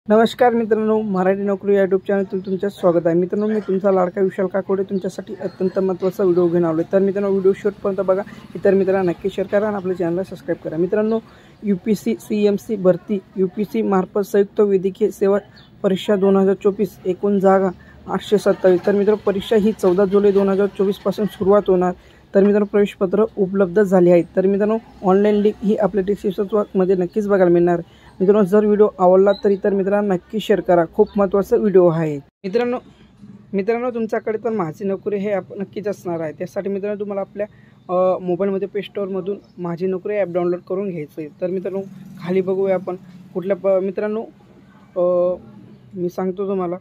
नमस्कार मित्रांनो, मराठी नोकरी यूट्यूब चॅनलवर तुमचं स्वागत आहे। मित्रांनो, मी तुमचा लाडका विशाल काकोडे तुमच्यासाठी अत्यंत महत्त्वाचा व्हिडिओ घेऊन आलो आहे। तर मित्रांनो, व्हिडिओ शेवटपर्यंत बघा। इतर मित्रांना नक्की शेअर करा आणि आपल्या चॅनलला सबस्क्राइब करा। मित्रांनो, UPSC CMC भरती UPSC मार्फत संयुक्त वैद्यकीय सेवा परीक्षा 2024 एकूण जागा 827। तर मित्रांनो, परीक्षा ही 14 जुलै 2024 पासून सुरुवात होणार। तर मित्रांनो, प्रवेशपत्र उपलब्ध झाले आहेत। तर मित्रांनो, ऑनलाईन लिंक ही आपल्या डिस्क्रिप्शन बॉक्समध्ये नक्कीच बघायला मिळणार। मित्रांनो, जर व्हिडिओ आवडला तर इतर मित्रांना नक्की शेअर करा। खूप महत्त्वाचा व्हिडिओ आहे। मित्रांनो तुमच्याकडे तर माझी नोकरी हे ॲप नक्कीच असणार आहे। त्यासाठी मित्रांनो तुम्हाला आपल्या मोबाईलमध्ये प्ले स्टोअरमधून माझी नोकरी ॲप डाउनलोड करून घ्यायचं आहे। तर मित्रांनो, खाली बघूया आपण कुठल्या मित्रांनो मी सांगतो तुम्हाला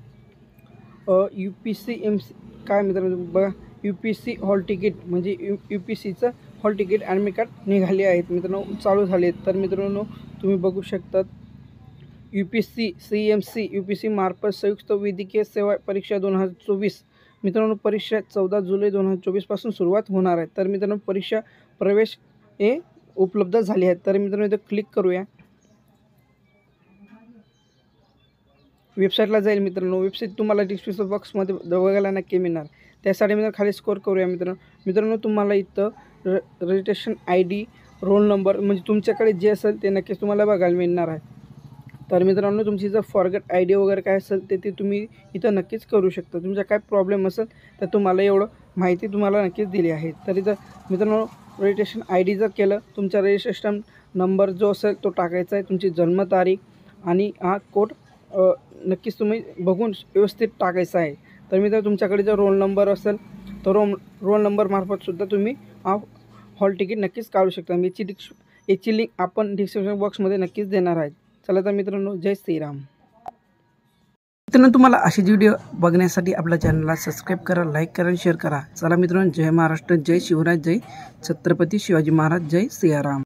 UPSC MC काय मित्रांनो बघा, UPSC हॉल तिकीट म्हणजे UPSCचं हॉल तिकीट ॲडमिट कार्ड निघाले आहेत मित्रांनो, चालू झाले आहेत। तर मित्रांनो तुम्ही बघू शकतात UPSC CMC UPSC मार्फत संयुक्त वैद्यकीय सेवा परीक्षा 2024 मित्रांनो, परीक्षा 14 जुलै 2024 पासून सुरुवात होणार आहे। तर मित्रांनो, परीक्षा प्रवेश हे उपलब्ध झाले आहेत। तर मित्रांनो, इथे क्लिक करूया। वेबसाईटला जाईल मित्रांनो। वेबसाईट तुम्हाला डिस्क्रिप्शन बॉक्समध्ये बघायला नक्की मिळणार। त्यासाठी मित्रांनो खाली स्कोर करूया मित्रांनो तुम्हाला इथं रजिस्ट्रेशन ID रोल नंबर म्हणजे तुमच्याकडे जे असेल ते नक्कीच तुम्हाला बघायला मिळणार आहे। तर मित्रांनो, तुमची जर फॉरगेट ID वगैरे काय असेल ते तुम्ही इथं नक्कीच करू शकता। तुमचा काय प्रॉब्लेम असेल तर तुम्हाला एवढं माहिती तुम्हाला नक्कीच दिली आहे। तर इथं मित्रांनो रजिस्ट्रेशन ID जर केलं, तुमचा रजिस्ट्रेशन नंबर जो असेल तो टाकायचा आहे, तुमची जन्मतारीख आणि हा कोड नक्कीच तुम्ही बघून व्यवस्थित टाकायचा आहे। तर मित्रांनो, तुमच्याकडे जर रोल नंबर असेल तर रोल नंबर मार्फत सुद्धा तुम्ही हा हॉल तिकीट नक्कीच काढू शकता। याची लिंक आपण डिस्क्रिप्शन बॉक्समध्ये नक्कीच देणार आहे। चला तर मित्रांनो, जय श्रीराम। मित्रांनो, तुम्हाला अशी व्हिडिओ बघण्यासाठी आपल्या चॅनलला सबस्क्राइब करा, लाईक करा आणि शेअर करा। चला मित्रांनो, जय महाराष्ट्र, जय शिवराज, जय छत्रपती शिवाजी महाराज, जय सियाराम।